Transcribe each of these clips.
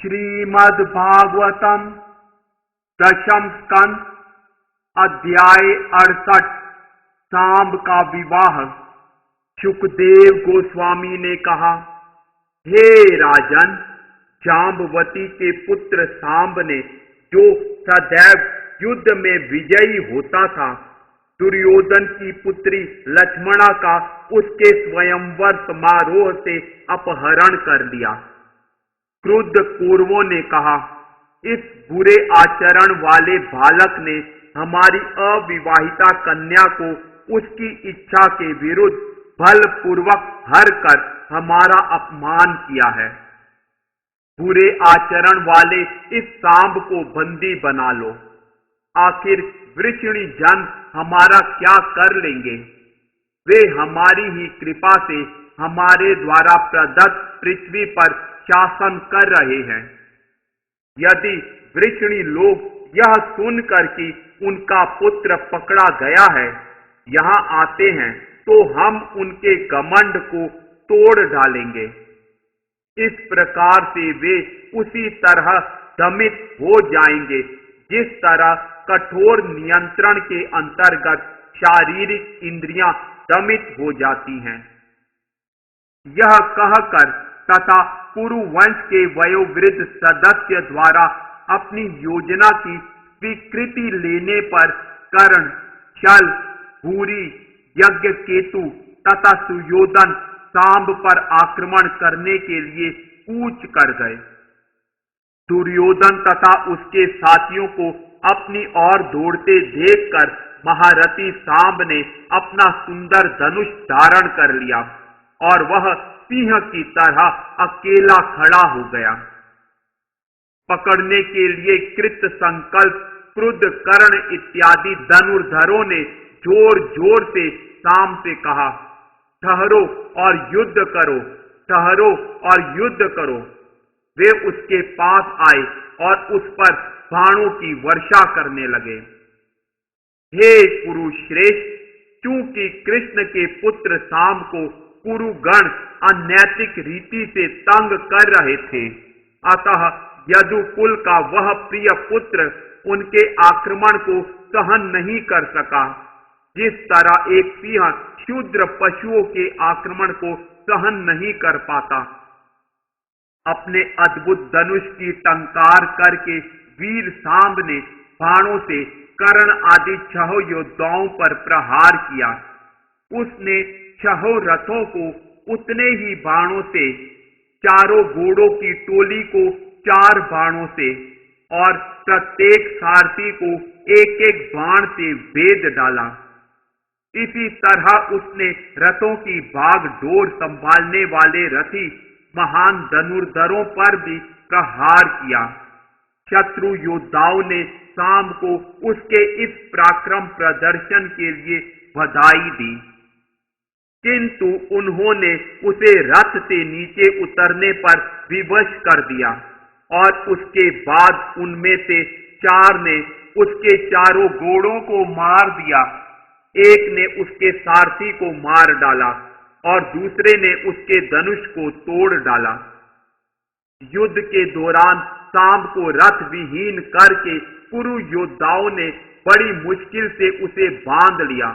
श्रीमद् भागवतम दशम स्कंद अध्याय 68 सांब का विवाह। सुखदेव गोस्वामी ने कहा, हे राजन, जाम्बवती के पुत्र सांब ने जो सदैव युद्ध में विजयी होता था, दुर्योधन की पुत्री लक्ष्मणा का उसके स्वयंवर समारोह से अपहरण कर लिया। क्रुद्ध कौरवों ने कहा, इस बुरे आचरण वाले बालक ने हमारी अविवाहिता कन्या को उसकी इच्छा के विरुद्ध बलपूर्वक हर कर हमारा अपमान किया है। बुरे आचरण वाले इस सांब को बंदी बना लो। आखिर वृषणी जन हमारा क्या कर लेंगे? वे हमारी ही कृपा से हमारे द्वारा प्रदत्त पृथ्वी पर शासन कर रहे हैं। यदि वृषणी लोग यह सुनकर कि उनका पुत्र पकड़ा गया है यहाँ आते हैं, तो हम उनके घमंड को तोड़ डालेंगे। इस प्रकार से वे उसी तरह दमित हो जाएंगे जिस तरह कठोर नियंत्रण के अंतर्गत शारीरिक इंद्रियां दमित हो जाती हैं। यह कहकर तथा कुरुवंश के वयोवृद्ध सदस्य द्वारा अपनी योजना की स्वीकृति लेने पर कर्ण, शल, भूरी, यज्ञकेतु तथा सुयोधन सांब पर आक्रमण करने के लिए कूच कर गए। दुर्योधन तथा उसके साथियों को अपनी ओर दौड़ते देखकर महारथी सांब ने अपना सुंदर धनुष धारण कर लिया और वह सिंह की तरह अकेला खड़ा हो गया। पकड़ने के लिए कृत संकल्प क्रुद्ध कर्ण इत्यादि धनुर्धरों ने जोर जोर से सांब से कहा, ठहरो और युद्ध करो, ठहरो और युद्ध करो। वे उसके पास आए और उस पर बाणों की वर्षा करने लगे। हे कुरुश्रेष्ठ, चूंकि कृष्ण के पुत्र सांब को कुरुगण अनैतिक रीति से तंग कर रहे थे, अतः यदुकुल का वह प्रिय पुत्र उनके आक्रमण को सहन नहीं कर सका, जिस तरह एक सिंह क्षुद्र पशुओं के आक्रमण को सहन नहीं कर पाता। अपने अद्भुत धनुष की टंकार करके वीर सांब ने बाणों से कर्ण आदि 6 योद्धाओं पर प्रहार किया। उसने 6 रथों को उतने ही बाणों से, 4 घोड़ों की टोली को 4 बाणों से और प्रत्येक सारथी को एक एक बाण से भेद डाला। इसी तरह उसने रथों की भाग डोर संभालने वाले रथी महान धनुर्धरों पर भी प्रहार किया। शत्रु योद्धाओं ने सांब को उसके इस पराक्रम प्रदर्शन के लिए बधाई दी, किंतु उन्होंने उसे रथ से नीचे उतरने पर विवश कर दिया और उसके बाद उनमें से 4 ने उसके 4 घोड़ों को मार दिया। एक ने उसके सारथी को मार डाला और दूसरे ने उसके धनुष को तोड़ डाला। युद्ध के दौरान सांब को रथ विहीन करके कुरु योद्धाओं ने बड़ी मुश्किल से उसे बांध लिया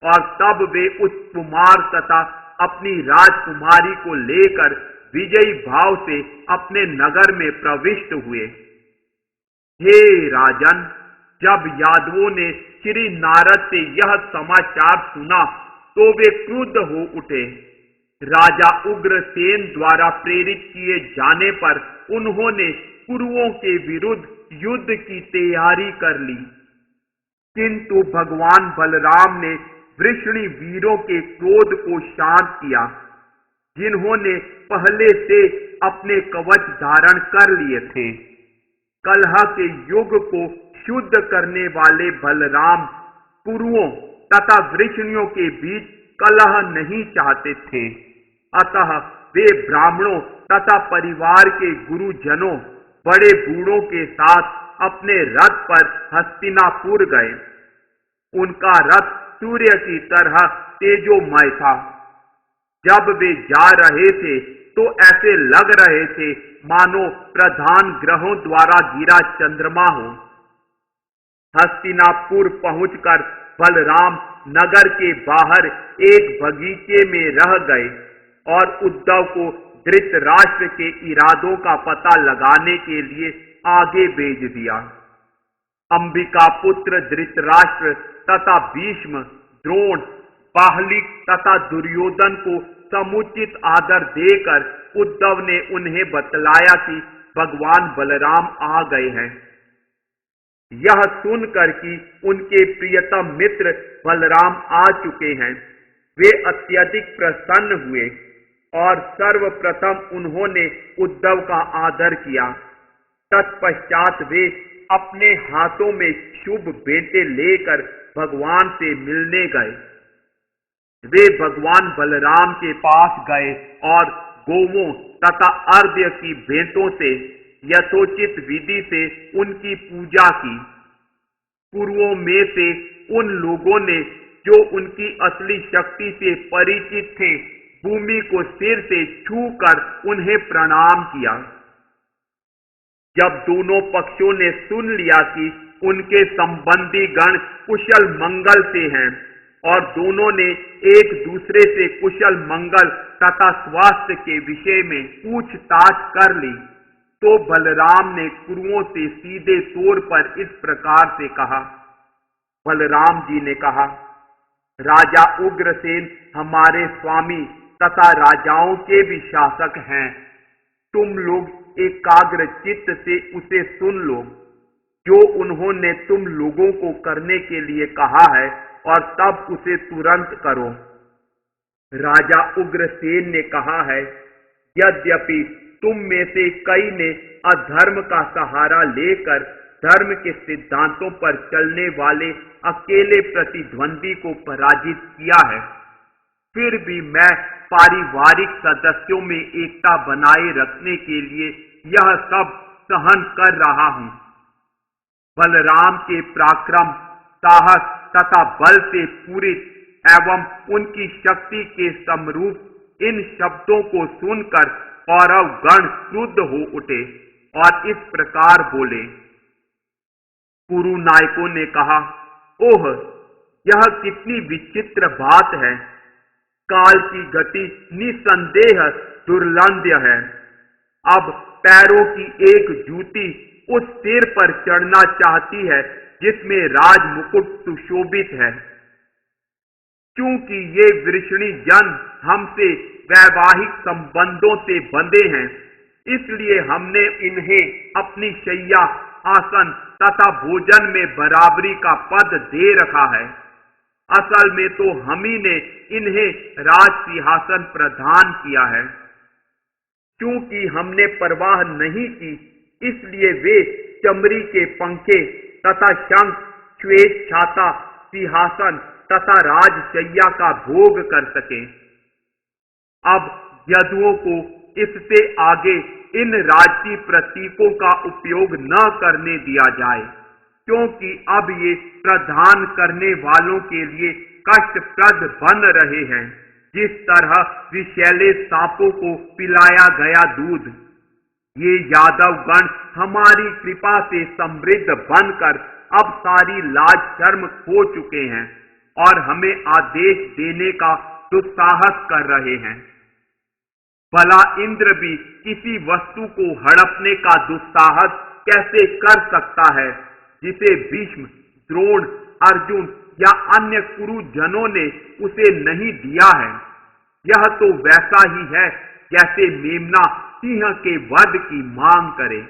और तब वे उस कुमार तथा अपनी राजकुमारी को लेकर विजयी भाव से अपने नगर में प्रविष्ट हुए। हे राजन, जब यादवों ने श्री नारद से यह समाचार सुना तो वे क्रुद्ध हो उठे। राजा उग्रसेन द्वारा प्रेरित किए जाने पर उन्होंने कुरुओं के विरुद्ध युद्ध की तैयारी कर ली, किंतु भगवान बलराम ने वृषणी वीरों के क्रोध को शांत किया। जिन्होंने पहले से अपने कवच धारण कर लिए थे। कलह के युग को शुद्ध करने वाले बलराम कुरुओं तथा वृष्णियों के बीच कलह नहीं चाहते थे। अतः वे ब्राह्मणों तथा परिवार के गुरुजनों, बड़े बूढ़ों के साथ अपने रथ पर हस्तिनापुर गए। उनका रथ सूर्य की तरह तेजोमय था। जब वे जा रहे थे तो ऐसे लग रहे थे मानो प्रधान ग्रहों द्वारा गिरा चंद्रमा हो। हस्तिनापुर पहुंचकर बलराम नगर के बाहर एक बगीचे में रह गए और उद्धव को धृतराष्ट्र के इरादों का पता लगाने के लिए आगे भेज दिया। अंबिका पुत्र धृतराष्ट्र तथा भीष्म, द्रोण, बाहलिक तथा दुर्योधन को समुचित आदर देकर उद्धव ने उन्हें बतलाया कि भगवान बलराम आ गए हैं। यह सुनकर कि उनके प्रियतम मित्र बलराम आ चुके हैं, वे अत्यधिक प्रसन्न हुए और सर्वप्रथम उन्होंने उद्धव का आदर किया। तत्पश्चात वे अपने हाथों में शुभ भेंटें लेकर भगवान से मिलने गए। वे भगवान बलराम के पास गए और गोवों तथा अर्घ्य की भेंटों से यथोचित विधि से उनकी पूजा की। पूर्वों में से उन लोगों ने जो उनकी असली शक्ति से परिचित थे, भूमि को सिर से छूकर उन्हें प्रणाम किया। जब दोनों पक्षों ने सुन लिया कि उनके संबंधी गण कुशल मंगल से हैं और दोनों ने एक दूसरे से कुशल मंगल तथा स्वास्थ्य के विषय में पूछताछ कर ली, तो बलराम ने कुरुओं से सीधे तौर पर इस प्रकार से कहा। बलराम जी ने कहा, राजा उग्रसेन हमारे स्वामी तथा राजाओं के भी शासक हैं। तुम लोग एकाग्र चित्त से उसे सुन लो, जो उन्होंने तुम लोगों को करने के लिए कहा है, और तब उसे तुरंत करो। राजा उग्रसेन ने कहा है, यद्यपि तुम में से कई ने अधर्म का सहारा लेकर धर्म के सिद्धांतों पर चलने वाले अकेले प्रतिद्वंदी को पराजित किया है, फिर भी मैं पारिवारिक सदस्यों में एकता बनाए रखने के लिए यह सब सहन कर रहा हूं। बलराम के पराक्रम, साहस तथा बल से पूरित एवं उनकी शक्ति के समरूप इन शब्दों को सुनकर कौरव गण क्रुद्ध हो उठे और इस प्रकार बोले। कुरु नायकों ने कहा, ओह, यह कितनी विचित्र बात है। काल की गति निसंदेह दुर्लंघ्य है। अब पैरों की एक जूती उस सिर पर चढ़ना चाहती है जिसमें राज मुकुट सुशोभित है। क्योंकि ये वृषणी जन हमसे वैवाहिक संबंधों से बंधे हैं, इसलिए हमने इन्हें अपनी शैया, आसन तथा भोजन में बराबरी का पद दे रखा है। असल में तो हम ही ने इन्हें राज सिंहासन प्रदान किया है। क्योंकि हमने परवाह नहीं की, इसलिए वे चमड़ी के पंखे तथा शंख, श्वेत छाता, सिंहासन तथा राजशैया का भोग कर सके। अब यदुओं को इससे आगे इन राजसी प्रतीकों का उपयोग न करने दिया जाए, क्योंकि अब ये प्रदान करने वालों के लिए कष्टप्रद बन रहे हैं, जिस तरह विषैले सांपों को पिलाया गया दूध। ये यादव गण हमारी कृपा से समृद्ध बनकर अब सारी लाज शर्म खो चुके हैं और हमें आदेश देने का दुस्साहस कर रहे हैं। भला इंद्र भी किसी वस्तु को हड़पने का दुस्साहस कैसे कर सकता है, जिसे भीष्म, द्रोण, अर्जुन या अन्य कुरुजनों ने उसे नहीं दिया है। यह तो वैसा ही है जैसे मेमना सिंह के वध की मांग करे।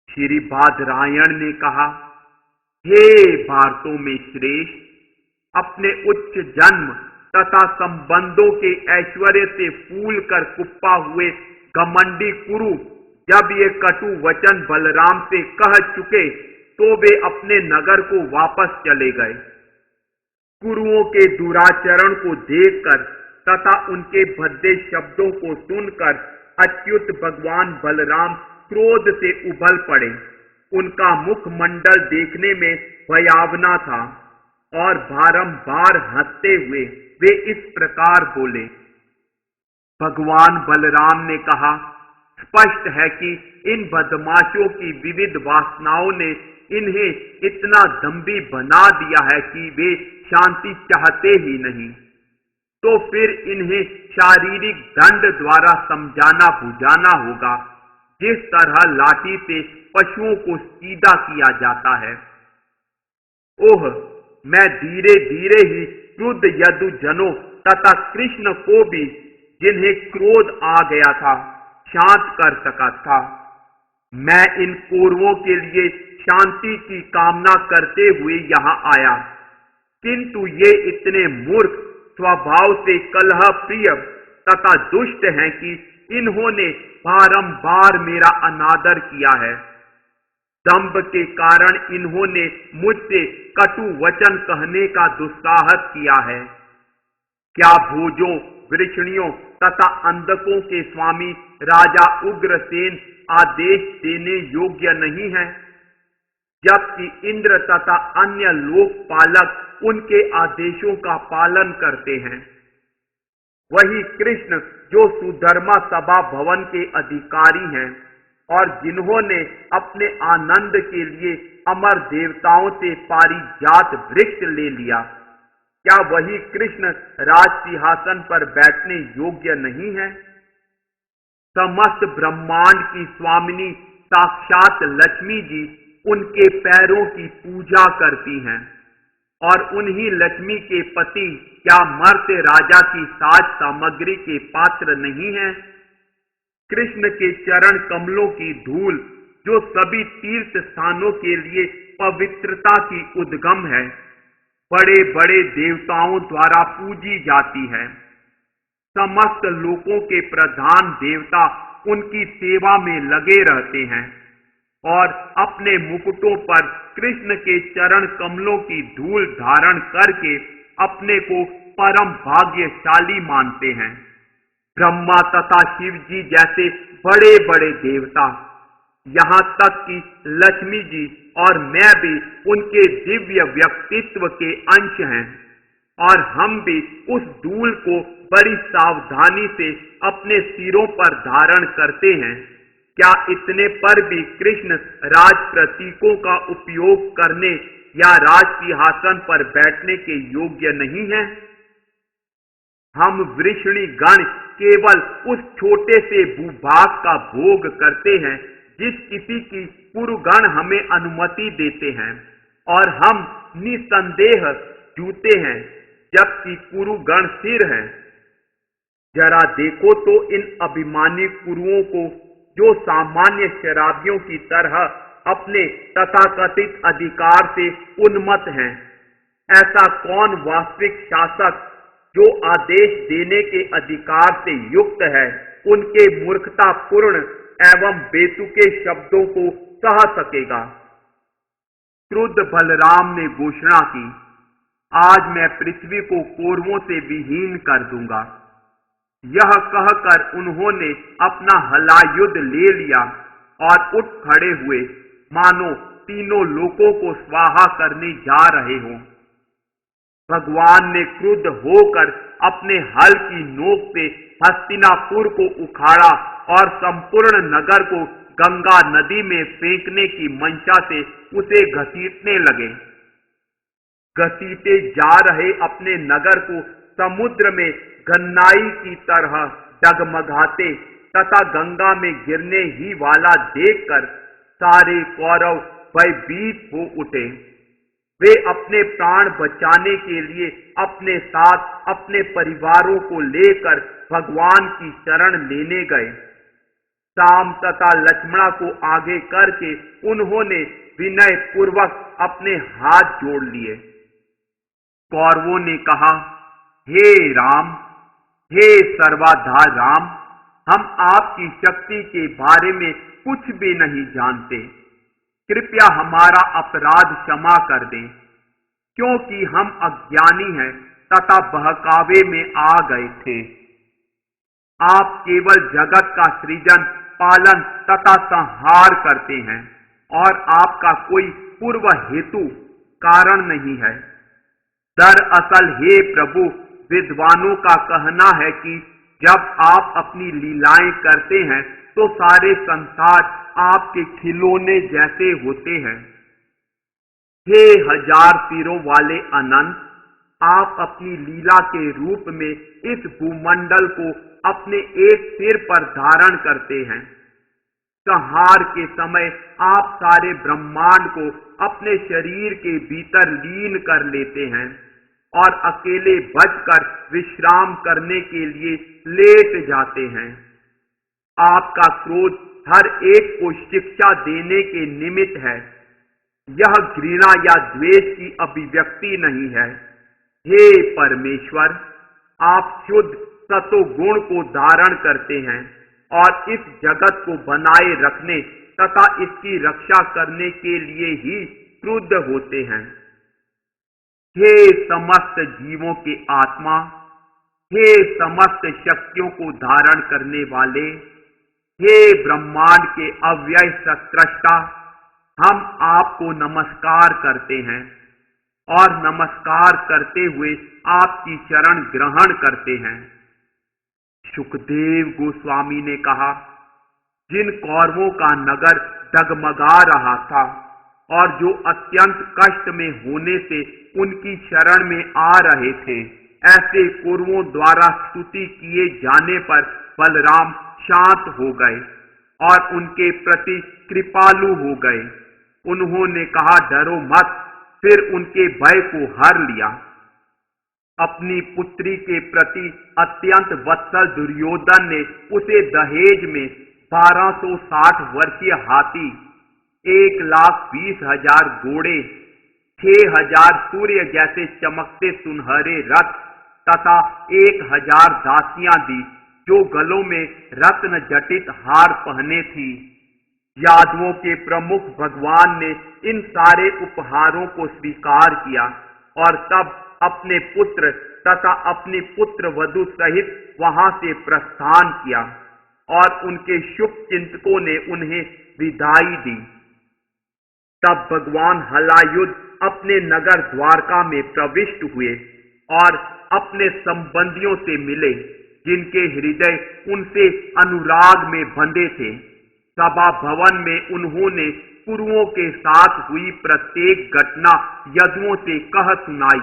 श्री बादरायण ने कहा, हे भारतों में श्रेष्ठ, अपने उच्च जन्म तथा संबंधों के ऐश्वर्य से फूल कर कुप्पा हुए घमंडी कुरु जब ये कटु वचन बलराम से कह चुके तो वे अपने नगर को वापस चले गए। कुरुओं के दुराचरण को देखकर तथा उनके भद्दे शब्दों को सुनकर अच्युत भगवान बलराम क्रोध से उबल पड़े। उनका मुखमंडल देखने में भयावना था और बारंबार हंसते हुए वे इस प्रकार बोले। भगवान बलराम ने कहा, स्पष्ट है कि इन बदमाशों की विविध वासनाओं ने इन्हें इतना दंभी बना दिया है कि वे शांति चाहते ही नहीं, तो फिर इन्हें शारीरिक दंड द्वारा समझाना बुझाना होगा, जिस तरह लाठी से पशुओं को सीधा किया जाता है। ओह, मैं धीरे धीरे ही क्रुद्ध यदुजनों तथा कृष्ण को भी, जिन्हें क्रोध आ गया था, शांत कर सका था। मैं इन कौरवों के लिए शांति की कामना करते हुए यहां आया, किंतु ये इतने मूर्ख, स्वभाव से कलह प्रिय तथा दुष्ट हैं कि इन्होंने बारंबार मेरा अनादर किया है। दंभ के कारण इन्होंने मुझसे कटु वचन कहने का दुस्साहस किया है। क्या भोजों, वृषणियों तथा अंधकों के स्वामी राजा उग्रसेन आदेश देने योग्य नहीं है, जबकि इंद्र तथा अन्य लोकपालक उनके आदेशों का पालन करते हैं। वही कृष्ण जो सुधर्मा सभा भवन के अधिकारी हैं और जिन्होंने अपने आनंद के लिए अमर देवताओं से पारिजात वृक्ष ले लिया, क्या वही कृष्ण राज सिंहासन पर बैठने योग्य नहीं है? समस्त ब्रह्मांड की स्वामिनी साक्षात लक्ष्मी जी उनके पैरों की पूजा करती हैं और उन्हीं लक्ष्मी के पति क्या मर्त्य राजा की साज सामग्री के पात्र नहीं हैं? कृष्ण के चरण कमलों की धूल जो सभी तीर्थ स्थानों के लिए पवित्रता की उद्गम है, बड़े बड़े देवताओं द्वारा पूजी जाती है। समस्त लोकों के प्रधान देवता उनकी सेवा में लगे रहते हैं और अपने मुकुटों पर कृष्ण के चरण कमलों की धूल धारण करके अपने को परम भाग्यशाली मानते हैं। ब्रह्मा तथा शिव जी जैसे बड़े बड़े देवता, यहाँ तक कि लक्ष्मी जी और मैं भी उनके दिव्य व्यक्तित्व के अंश हैं और हम भी उस धूल को बड़ी सावधानी से अपने सिरों पर धारण करते हैं। क्या इतने पर भी कृष्ण राज प्रतीकों का उपयोग करने या राज सिंहासन पर बैठने के योग्य नहीं है? हम वृषणी गण केवल उस छोटे से भूभाग का भोग करते हैं जिस किसी की पुरुगण हमें अनुमति देते हैं और हम निसंदेह जूते हैं, जबकि कुरुगण स्थिर हैं। जरा देखो तो इन अभिमानी कुरुओं को जो सामान्य शराबियों की तरह अपने तथाकथित अधिकार से उन्मत्त हैं। ऐसा कौन वास्तविक शासक जो आदेश देने के अधिकार से युक्त है उनके मूर्खतापूर्ण एवं बेतुके शब्दों को सह सकेगा? क्रुद्ध बलराम ने घोषणा की, आज मैं पृथ्वी को कौरवों से विहीन कर दूंगा। यह कहकर उन्होंने अपना हलायुद्ध ले लिया और उठ खड़े हुए, मानो तीनों लोकों को स्वाहा करने जा रहे हों। भगवान ने क्रुद्ध होकर अपने हल की नोक से हस्तिनापुर को उखाड़ा और संपूर्ण नगर को गंगा नदी में फेंकने की मंशा से उसे घसीटने लगे। घसीटे जा रहे अपने नगर को समुद्र में गन्नाई की तरह डगमगाते तथा गंगा में गिरने ही वाला देखकर सारे कौरव भयभीत हो उठे। वे अपने प्राण बचाने के लिए अपने साथ अपने परिवारों को लेकर भगवान की शरण लेने गए। राम तथा लक्ष्मणा को आगे करके उन्होंने विनय पूर्वक अपने हाथ जोड़ लिए। कौरवों ने कहा, हे राम, हे सर्वाधार राम, हम आपकी शक्ति के बारे में कुछ भी नहीं जानते। कृपया हमारा अपराध क्षमा कर दें, क्योंकि हम अज्ञानी हैं तथा बहकावे में आ गए थे। आप केवल जगत का सृजन, पालन तथा संहार करते हैं और आपका कोई पूर्व हेतु कारण नहीं है। दरअसल हे प्रभु, विद्वानों का कहना है कि जब आप अपनी लीलाएं करते हैं तो सारे संसार आपके खिलौने जैसे होते हैं। हे हजार सिरों वाले अनंत, आप अपनी लीला के रूप में इस भूमंडल को अपने एक सिर पर धारण करते हैं। संहार के समय आप सारे ब्रह्मांड को अपने शरीर के भीतर लीन कर लेते हैं और अकेले बचकर विश्राम करने के लिए लेट जाते हैं। आपका क्रोध हर एक को शिक्षा देने के निमित्त है। यह घृणा या द्वेष की अभिव्यक्ति नहीं है। हे परमेश्वर, आप शुद्ध सतोगुण को धारण करते हैं और इस जगत को बनाए रखने तथा इसकी रक्षा करने के लिए ही क्रुद्ध होते हैं। हे समस्त जीवों के आत्मा, हे समस्त शक्तियों को धारण करने वाले, हे ब्रह्मांड के अव्यय सृष्टा, हम आपको नमस्कार करते हैं और नमस्कार करते हुए आपकी शरण ग्रहण करते हैं। सुखदेव गोस्वामी ने कहा, जिन कौरवों का नगर डगमगा रहा था और जो अत्यंत कष्ट में होने से उनकी शरण में आ रहे थे, ऐसे कौरवों द्वारा स्तुति किए जाने पर बलराम शांत हो गए और उनके प्रति कृपालु हो गए। उन्होंने कहा, डरो मत। फिर उनके भय को हर लिया। अपनी पुत्री के प्रति अत्यंत वत्सल दुर्योधन ने उसे दहेज में 1260 वर्षीय हाथी, 1,20,000 घोड़े, 6,000 सूर्य जैसे चमकते सुनहरे रथ तथा 1,000 दासियां दी, जो गलों में रत्न जटित हार पहने थी। यादवों के प्रमुख भगवान ने इन सारे उपहारों को स्वीकार किया और तब अपने पुत्र तथा अपनी पुत्र वधू सहित वहां से प्रस्थान किया और उनके शुभ चिंतकों ने उन्हें विदाई दी। तब भगवान हलायुध अपने नगर द्वारका में प्रविष्ट हुए और अपने संबंधियों से मिले, जिनके हृदय उनसे अनुराग में बंधे थे। सभा भवन में उन्होंने कुरुओं के साथ हुई प्रत्येक घटना यदुओं से कह सुनाई।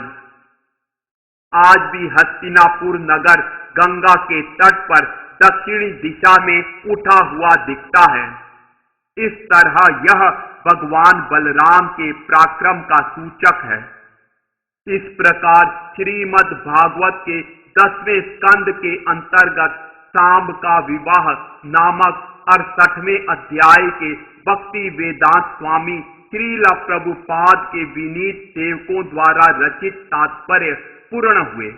आज भी हस्तिनापुर नगर गंगा के तट पर दक्षिणी दिशा में उठा हुआ दिखता है। इस तरह यह भगवान बलराम के पराक्रम का सूचक है। इस प्रकार श्रीमद् भागवत के 10वें स्कंद के अंतर्गत सांब का विवाह नामक 68वें अध्याय के भक्ति वेदांत स्वामी श्रील प्रभुपाद के विनीत सेवकों द्वारा रचित तात्पर्य पूर्ण हुए।